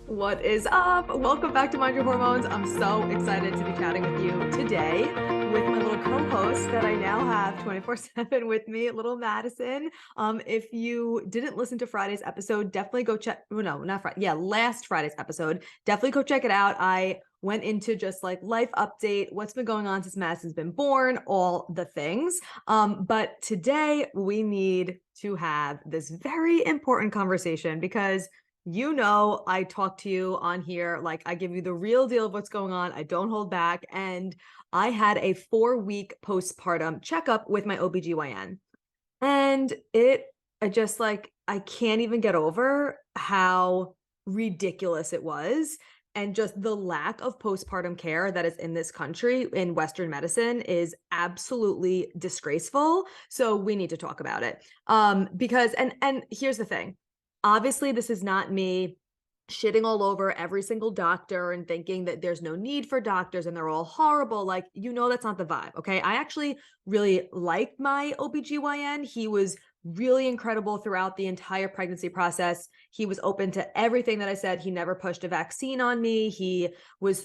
What is up? Welcome back to Mind Your Hormones. I'm so excited to be chatting with you today with my little co-host that I now have 24/7 with me, little Madison. If you didn't listen to Friday's episode, definitely go check. Well, no, not Friday. Yeah, last Friday's episode. Definitely go check it out. I went into just like life update, what's been going on since Madison's been born, all the things. But today we need to have this very important conversation because I talk to you on here, like I give you the real deal of what's going on. I don't hold back. And I had a 4-week postpartum checkup with my OBGYN. And I just like, I can't even get over how ridiculous it was. And just the lack of postpartum care that is in this country in Western medicine is absolutely disgraceful. So we need to talk about it. Because and here's the thing. Obviously, this is not me shitting all over every single doctor and thinking that there's no need for doctors and they're all horrible. Like, that's not the vibe. Okay. I actually really like my OBGYN. He was really incredible throughout the entire pregnancy process. He was open to everything that I said. He never pushed a vaccine on me. He was,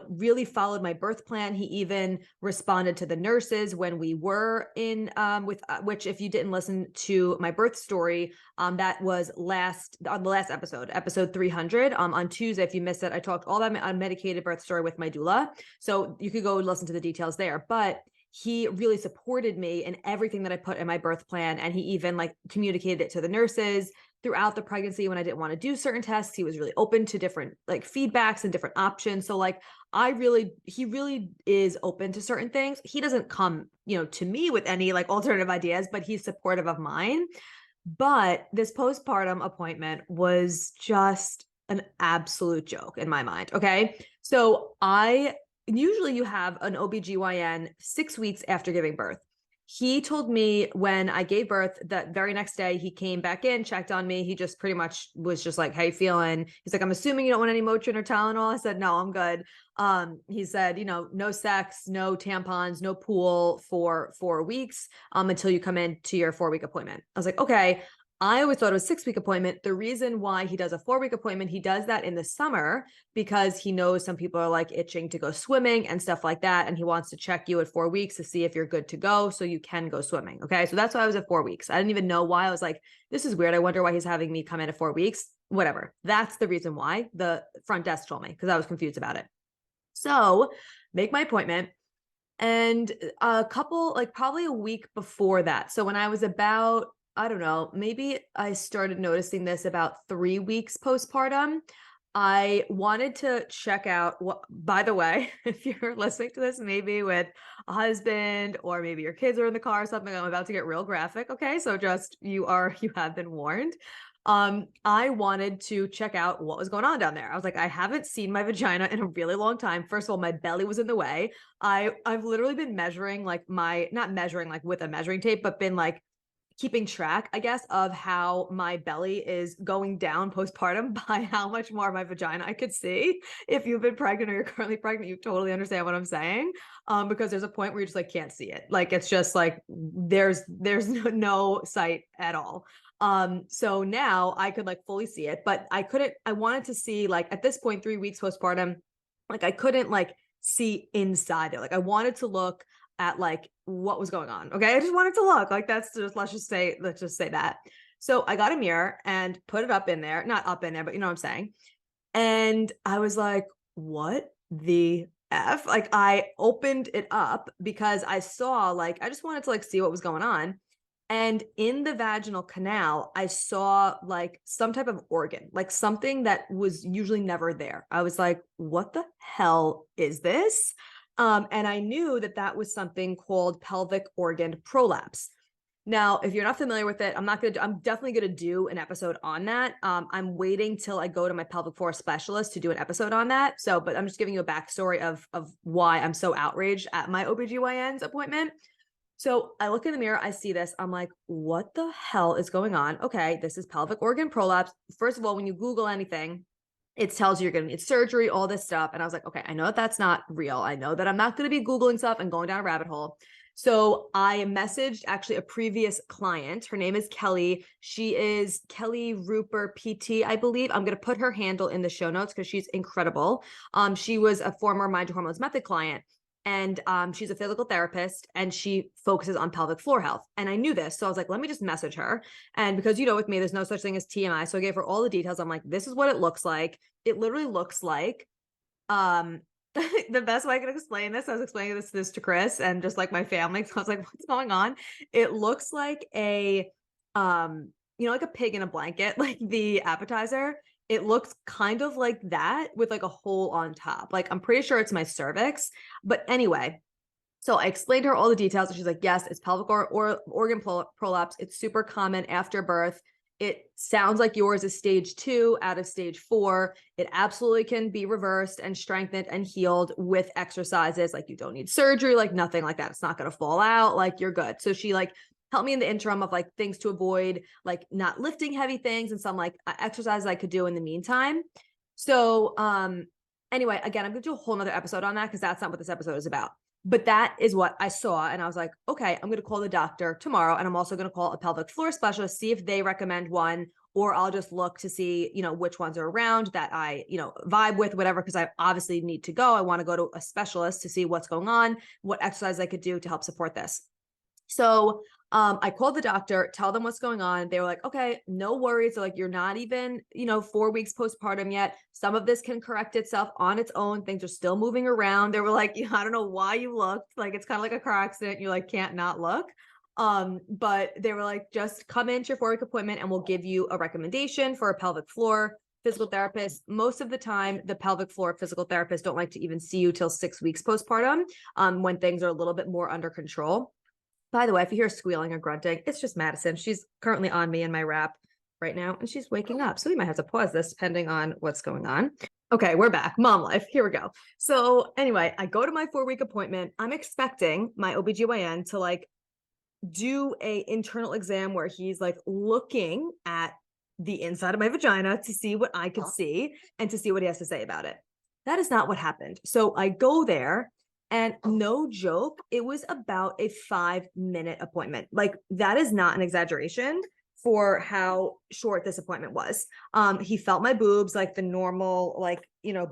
really followed my birth plan. He even responded to the nurses when we were in, which if you didn't listen to my birth story, that was on the last episode 300. On Tuesday, if you missed it, I talked all about my unmedicated birth story with my doula. So you could go listen to the details there. But he really supported me in everything that I put in my birth plan. And he even like communicated it to the nurses throughout the pregnancy when I didn't want to do certain tests. He was really open to different like feedbacks and different options. So like he really is open to certain things. He doesn't come, to me with any like alternative ideas, but he's supportive of mine. But this postpartum appointment was just an absolute joke in my mind. Okay. So usually you have an OBGYN 6 weeks after giving birth. He told me when I gave birth that very next day, he came back in, checked on me. He just pretty much was just like, how you feeling? He's like, I'm assuming you don't want any Motrin or Tylenol. I said, no, I'm good. He said, no sex, no tampons, no pool for 4 weeks, until you come in to your 4-week appointment. I was like, okay. I always thought it was 6-week appointment. The reason why he does a 4-week appointment, he does that in the summer because he knows some people are like itching to go swimming and stuff like that. And he wants to check you at 4 weeks to see if you're good to go so you can go swimming. Okay. So that's why I was at 4 weeks. I didn't even know why. I was like, this is weird. I wonder why he's having me come in at 4 weeks. Whatever. That's the reason why the front desk told me because I was confused about it. So make my appointment. And probably a week before that. So when I was about, I don't know, maybe I started noticing this about 3 weeks postpartum. I wanted to check out by the way, if you're listening to this, maybe with a husband or maybe your kids are in the car or something, I'm about to get real graphic. Okay. So just, you have been warned. I wanted to check out what was going on down there. I was like, I haven't seen my vagina in a really long time. First of all, my belly was in the way. I've literally been measuring like not measuring like with a measuring tape, but been like keeping track, I guess, of how my belly is going down postpartum by how much more of my vagina I could see. If you've been pregnant or you're currently pregnant, you totally understand what I'm saying. Because there's a point where you just like can't see it. Like it's just like there's no sight at all. So now I could like fully see it, but I wanted to see like at this point, 3 weeks postpartum, like I couldn't like see inside it. Like I wanted to look at like what was going on. Okay. I just wanted to look like let's just say that. So I got a mirror and put it up in there, not up in there, but you know what I'm saying? And I was like, what the F? Like I opened it up because I saw like, I just wanted to like see what was going on. And in the vaginal canal, I saw like some type of organ, like something that was usually never there. I was like, what the hell is this? And I knew that was something called pelvic organ prolapse. Now, if you're not familiar with it, I'm definitely going to do an episode on that. I'm waiting till I go to my pelvic floor specialist to do an episode on that. So, but I'm just giving you a backstory of why I'm so outraged at my OBGYN's appointment. So I look in the mirror, I see this. I'm like, what the hell is going on? Okay, this is pelvic organ prolapse. First of all, when you Google anything, it tells you you're going to need surgery, all this stuff. And I was like, okay, I know that's not real. I know that I'm not going to be Googling stuff and going down a rabbit hole. So I messaged actually a previous client. Her name is Kelly. She is Kelly Rupert PT, I believe. I'm going to put her handle in the show notes because she's incredible. She was a former Mind Your Hormones Method client. And she's a physical therapist and she focuses on pelvic floor health. And I knew this. So I was like, let me just message her. And because, with me, there's no such thing as TMI. So I gave her all the details. I'm like, this is what it looks like. It literally looks like, the best way I can explain this, I was explaining this to Chris and just like my family. So I was like, what's going on? It looks like like a pig in a blanket, like the appetizer. It looks kind of like that with like a hole on top. Like I'm pretty sure it's my cervix. But anyway, so I explained to her all the details and she's like, yes, it's pelvic or organ prolapse. It's super common after birth. It sounds like yours is stage 2 out of stage 4. It absolutely can be reversed and strengthened and healed with exercises. Like you don't need surgery, like nothing like that. It's not going to fall out. Like you're good. So she like helped me in the interim of like things to avoid, like not lifting heavy things and some like exercises I could do in the meantime. So, anyway, again, I'm going to do a whole nother episode on that because that's not what this episode is about. But that is what I saw. And I was like, okay, I'm going to call the doctor tomorrow. And I'm also going to call a pelvic floor specialist, see if they recommend one, or I'll just look to see, which ones are around that I, vibe with, whatever, because I obviously need to go. I want to go to a specialist to see what's going on, what exercise I could do to help support this. So I called the doctor, tell them what's going on. They were like, okay, no worries. They're like, you're not even, 4 weeks postpartum yet. Some of this can correct itself on its own. Things are still moving around. They were like, I don't know why you looked. Like, it's kind of like a car accident. You like can't not look. But they were like, just come into your 4-week appointment and we'll give you a recommendation for a pelvic floor physical therapist. Most of the time, the pelvic floor physical therapists don't like to even see you till 6 weeks postpartum, when things are a little bit more under control. By the way, if you hear squealing or grunting, it's just Madison. She's currently on me in my wrap right now, and she's waking up. So we might have to pause this depending on what's going on. Okay, we're back. Mom life. Here we go. So anyway, I go to my 4-week appointment. I'm expecting my OBGYN to like do a internal exam where he's like looking at the inside of my vagina to see what I could see and to see what he has to say about it. That is not what happened. So I go there. And no joke, it was about a 5-minute appointment. Like that is not an exaggeration for how short this appointment was. He felt my boobs, like the normal, like,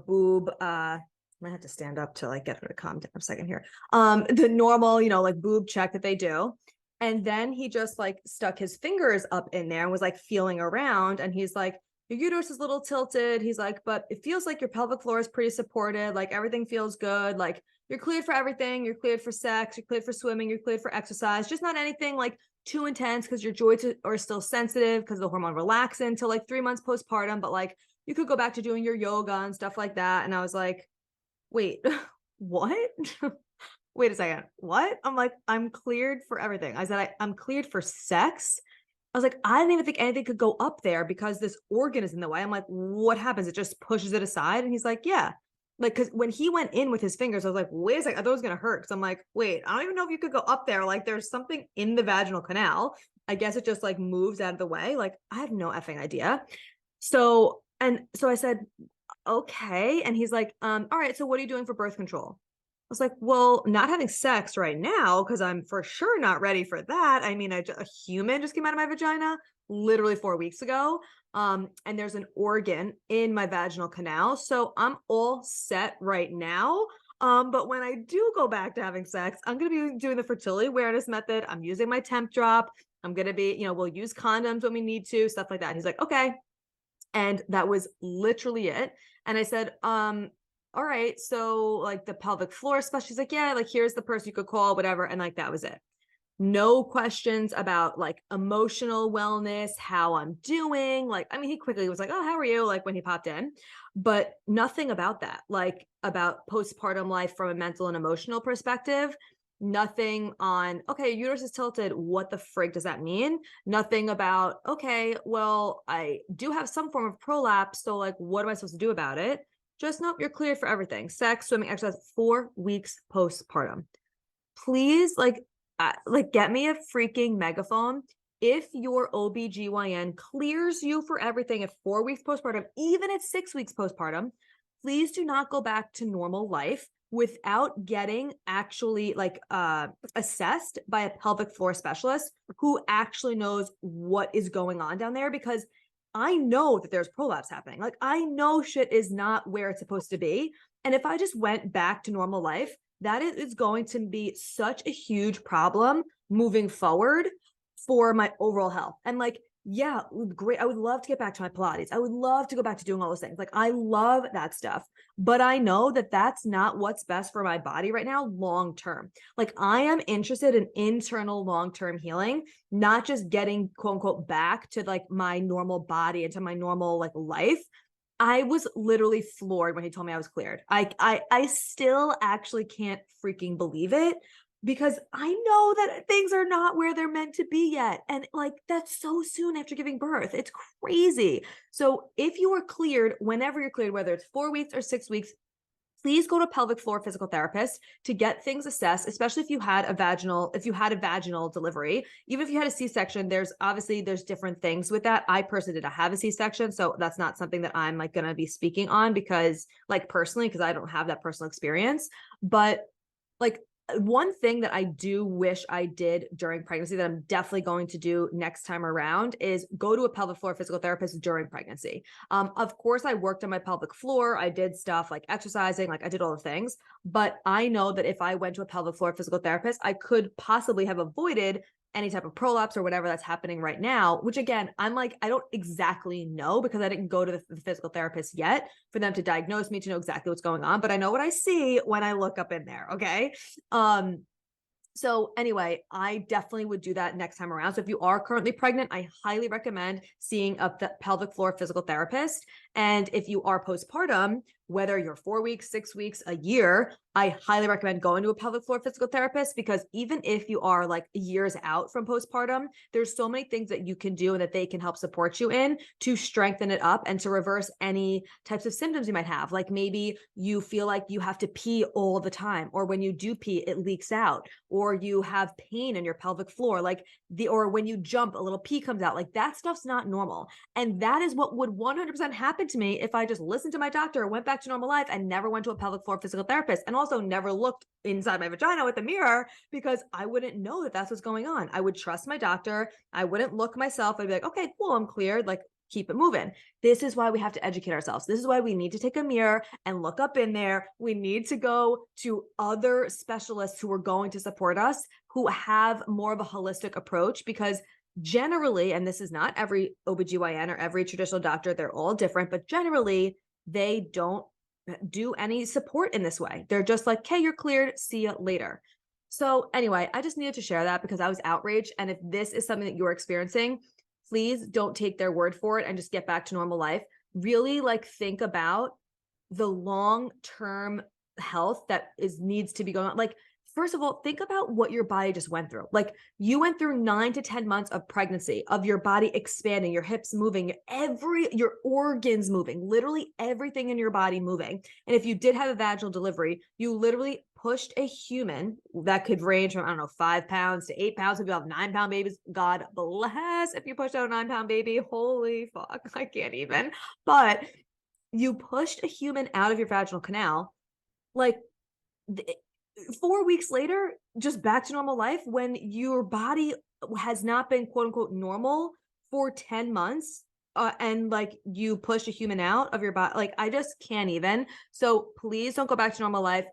boob, I might have to stand up to like get her to calm down a second here. The normal, like boob check that they do. And then he just like stuck his fingers up in there and was like feeling around. And he's like, your uterus is a little tilted. He's like, but it feels like your pelvic floor is pretty supported. Like everything feels good. Like you're cleared for everything. You're cleared for sex. You're cleared for swimming. You're cleared for exercise. Just not anything like too intense because your joints are still sensitive because the hormone relaxin until like 3 months postpartum. But like you could go back to doing your yoga and stuff like that. And I was like, wait, what? Wait a second. What? I'm like, I'm cleared for everything. I said, I'm cleared for sex. I was like, I didn't even think anything could go up there because this organ is in the way. I'm like, what happens? It just pushes it aside. And he's like, yeah. Like, cause when he went in with his fingers, I was like, wait a second, I thought it was going to hurt. Cause I'm like, wait, I don't even know if you could go up there. Like there's something in the vaginal canal. I guess it just like moves out of the way. Like I have no effing idea. So I said, okay. And he's like, all right, so what are you doing for birth control? I was like, well, not having sex right now, because I'm for sure not ready for that. I mean, a human just came out of my vagina literally 4 weeks ago. And there's an organ in my vaginal canal. So I'm all set right now. But when I do go back to having sex, I'm going to be doing the fertility awareness method. I'm using my temp drop. I'm going to be, we'll use condoms when we need to, stuff like that. And he's like, okay. And that was literally it. And I said, all right, so like the pelvic floor specialist, she's like, yeah, like here's the person you could call, whatever. And like, that was it. No questions about like emotional wellness, how I'm doing. Like, I mean, he quickly was like, oh, how are you? Like when he popped in, but nothing about that, like about postpartum life from a mental and emotional perspective. Nothing on, okay, uterus is tilted. What the frig does that mean? Nothing about, okay, well, I do have some form of prolapse. So like, what am I supposed to do about it? Just nope, you're cleared for everything. Sex, swimming, exercise, 4 weeks postpartum. Please, like get me a freaking megaphone. If your OBGYN clears you for everything at 4 weeks postpartum, even at 6 weeks postpartum, please do not go back to normal life. without getting actually like assessed by a pelvic floor specialist who actually knows what is going on down there. Because I know that there's prolapse happening. Like I know shit is not where it's supposed to be. And if I just went back to normal life, that is going to be such a huge problem moving forward for my overall health. And like, yeah, great. I would love to get back to my Pilates. I would love to go back to doing all those things. Like I love that stuff, but I know that that's not what's best for my body right now, long term. Like I am interested in internal long-term healing, not just getting quote unquote back to like my normal body and to my normal like life. I was literally floored when he told me I was cleared. I still actually can't freaking believe it, because I know that things are not where they're meant to be yet. And like, that's so soon after giving birth. It's crazy. So if you are cleared, whenever you're cleared, whether it's 4 weeks or 6 weeks, please go to a pelvic floor physical therapist to get things assessed, especially if you had a vaginal delivery. Even if you had a C-section, there's different things with that. I personally did not have a C-section, so that's not something that I'm like going to be speaking on because like personally, because I don't have that personal experience. But like, one thing that I do wish I did during pregnancy that I'm definitely going to do next time around is go to a pelvic floor physical therapist during pregnancy. Of course, I worked on my pelvic floor. I did stuff like exercising, like I did all the things. But I know that if I went to a pelvic floor physical therapist, I could possibly have avoided any type of prolapse or whatever that's happening right now, which again, I'm like, I don't exactly know because I didn't go to the physical therapist yet for them to diagnose me to know exactly what's going on, but I know what I see when I look up in there. Okay. So anyway, I definitely would do that next time around. So if you are currently pregnant, I highly recommend seeing a pelvic floor physical therapist. And if you are postpartum, whether you're 4 weeks, 6 weeks, a year, I highly recommend going to a pelvic floor physical therapist, because even if you are like years out from postpartum, there's so many things that you can do and that they can help support you in to strengthen it up and to reverse any types of symptoms you might have. Like maybe you feel like you have to pee all the time, or when you do pee, it leaks out, or you have pain in your pelvic floor, or when you jump, a little pee comes out. Like that stuff's not normal. And that is what would 100% happen to me if I just listened to my doctor, went back to normal life, and never went to a pelvic floor physical therapist, and also never looked inside my vagina with a mirror, because I wouldn't know that that's what's going on. I would trust my doctor. I wouldn't look myself. I'd be like, okay, cool, I'm cleared. Like, keep it moving. This is why we have to educate ourselves. This is why we need to take a mirror and look up in there. We need to go to other specialists who are going to support us, who have more of a holistic approach, because generally, and this is not every OBGYN or every traditional doctor, they're all different, but generally they don't do any support in this way. They're just like, okay, you're cleared, see you later. So anyway, I just needed to share that because I was outraged. And if this is something that you're experiencing, please don't take their word for it and just get back to normal life. Really like think about the long-term health that needs to be going on. Like, first of all, think about what your body just went through. Like you went through 9 to 10 months of pregnancy, of your body expanding, your hips moving, your organs moving, literally everything in your body moving. And if you did have a vaginal delivery, you literally pushed a human that could range from, I don't know, 5 pounds to 8 pounds. If you have 9-pound babies, God bless if you pushed out a 9-pound baby. Holy fuck, I can't even. But you pushed a human out of your vaginal canal, like 4 weeks later, just back to normal life, when your body has not been quote unquote normal for 10 months. And like you pushed a human out of your body. Like I just can't even. So please don't go back to normal life.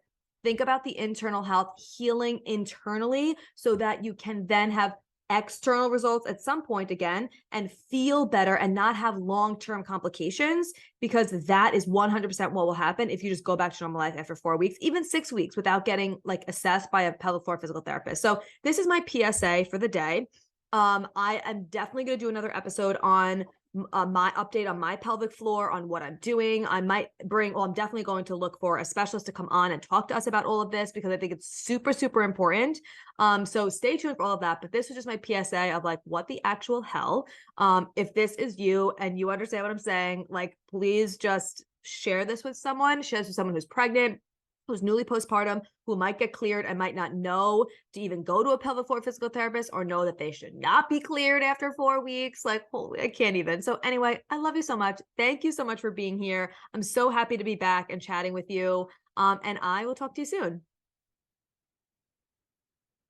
Think about the internal health, healing internally, so that you can then have external results at some point again and feel better and not have long-term complications, because that is 100% what will happen if you just go back to normal life after 4 weeks, even 6 weeks, without getting like assessed by a pelvic floor physical therapist. So this is my PSA for the day. I am definitely going to do another episode on my update on my pelvic floor, on what I'm doing. I'm definitely going to look for a specialist to come on and talk to us about all of this, because I think it's super, super important. So stay tuned for all of that. But this is just my PSA of like, what the actual hell? If this is you and you understand what I'm saying, like, please just share this with someone. Share this with someone who's pregnant, who's newly postpartum, who might get cleared and might not know to even go to a pelvic floor physical therapist, or know that they should not be cleared after 4 weeks. Like, holy, I can't even. So anyway, I love you so much. Thank you so much for being here. I'm so happy to be back and chatting with you. And I will talk to you soon.